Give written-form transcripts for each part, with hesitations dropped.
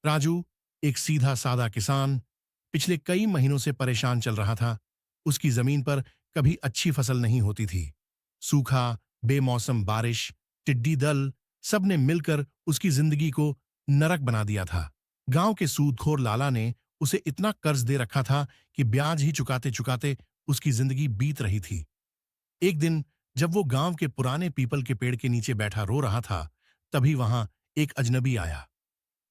राजू, एक सीधा सादा किसान, पिछले कई महीनों से परेशान चल रहा था। उसकी जमीन पर कभी अच्छी फसल नहीं होती थी। सूखा, बेमौसम बारिश, टिड्डी दल, सब ने मिलकर उसकी जिंदगी को नरक बना दिया था। गांव के सूदखोर लाला ने उसे इतना कर्ज दे रखा था कि ब्याज ही चुकाते चुकाते उसकी जिंदगी बीत रही थी। एक दिन जब वो गांव के पुराने पीपल के पेड़ के नीचे बैठा रो रहा था, तभी वहां एक अजनबी आया।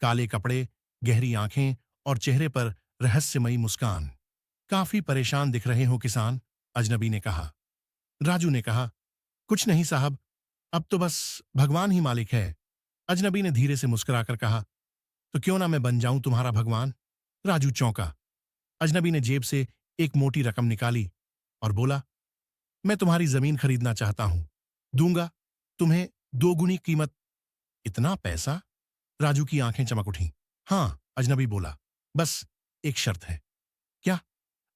काले कपड़े, गहरी आंखें और चेहरे पर रहस्यमयी मुस्कान। काफी परेशान दिख रहे हो किसान, अजनबी ने कहा। राजू ने कहा, कुछ नहीं साहब, अब तो बस भगवान ही मालिक है। अजनबी ने धीरे से मुस्कुराकर कहा, तो क्यों ना मैं बन जाऊं तुम्हारा भगवान। राजू चौंका। अजनबी ने जेब से एक मोटी रकम निकाली और बोला, मैं तुम्हारी जमीन खरीदना चाहता हूं। दूंगा तुम्हें दोगुनी कीमत। इतना पैसा? राजू की आंखें चमक उठीं। हां, अजनबी बोला, बस एक शर्त है। क्या?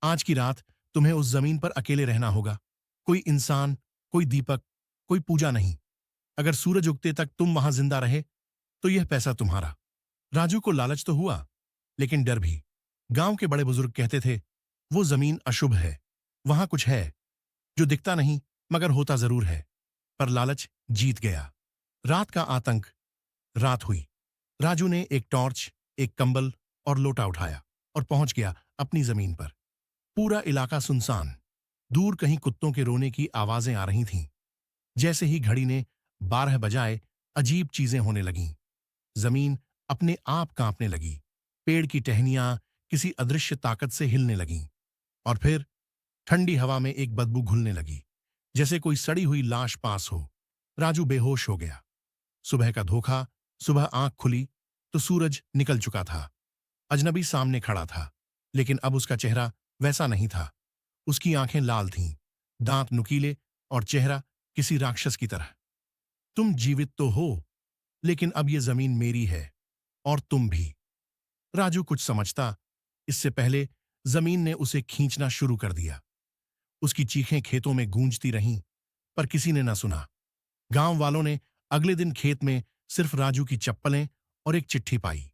आज की रात तुम्हें उस जमीन पर अकेले रहना होगा। कोई इंसान, कोई दीपक, कोई पूजा नहीं। अगर सूरज उगते तक तुम वहां जिंदा रहे तो यह पैसा तुम्हारा। राजू को लालच तो हुआ, लेकिन डर भी। गांव के बड़े बुजुर्ग कहते थे, वो जमीन अशुभ है, वहां कुछ है जो दिखता नहीं मगर होता जरूर है। पर लालच जीत गया। रात का आतंक। रात हुई। राजू ने एक टॉर्च, एक कंबल और लोटा उठाया और पहुंच गया अपनी जमीन पर। पूरा इलाका सुनसान। दूर कहीं कुत्तों के रोने की आवाजें आ रही थीं। जैसे ही घड़ी ने 12 बजाए, अजीब चीजें होने लगीं। जमीन अपने आप कांपने लगी। पेड़ की टहनियां किसी अदृश्य ताकत से हिलने लगीं। और फिर ठंडी हवा में एक बदबू घुलने लगी, जैसे कोई सड़ी हुई लाश पास हो। राजू बेहोश हो गया। सुबह का धोखा। सुबह आंख खुली तो सूरज निकल चुका था। अजनबी सामने खड़ा था, लेकिन अब उसका चेहरा वैसा नहीं था। उसकी आंखें लाल थीं, दांत नुकीले और चेहरा किसी राक्षस की तरह। तुम जीवित तो हो, लेकिन अब यह जमीन मेरी है, और तुम भी। राजू कुछ समझता इससे पहले जमीन ने उसे खींचना शुरू कर दिया। उसकी चीखें खेतों में गूंजती रहीं, पर किसी ने न सुना। गांव वालों ने अगले दिन खेत में सिर्फ राजू की चप्पलें और एक चिट्ठी पाई।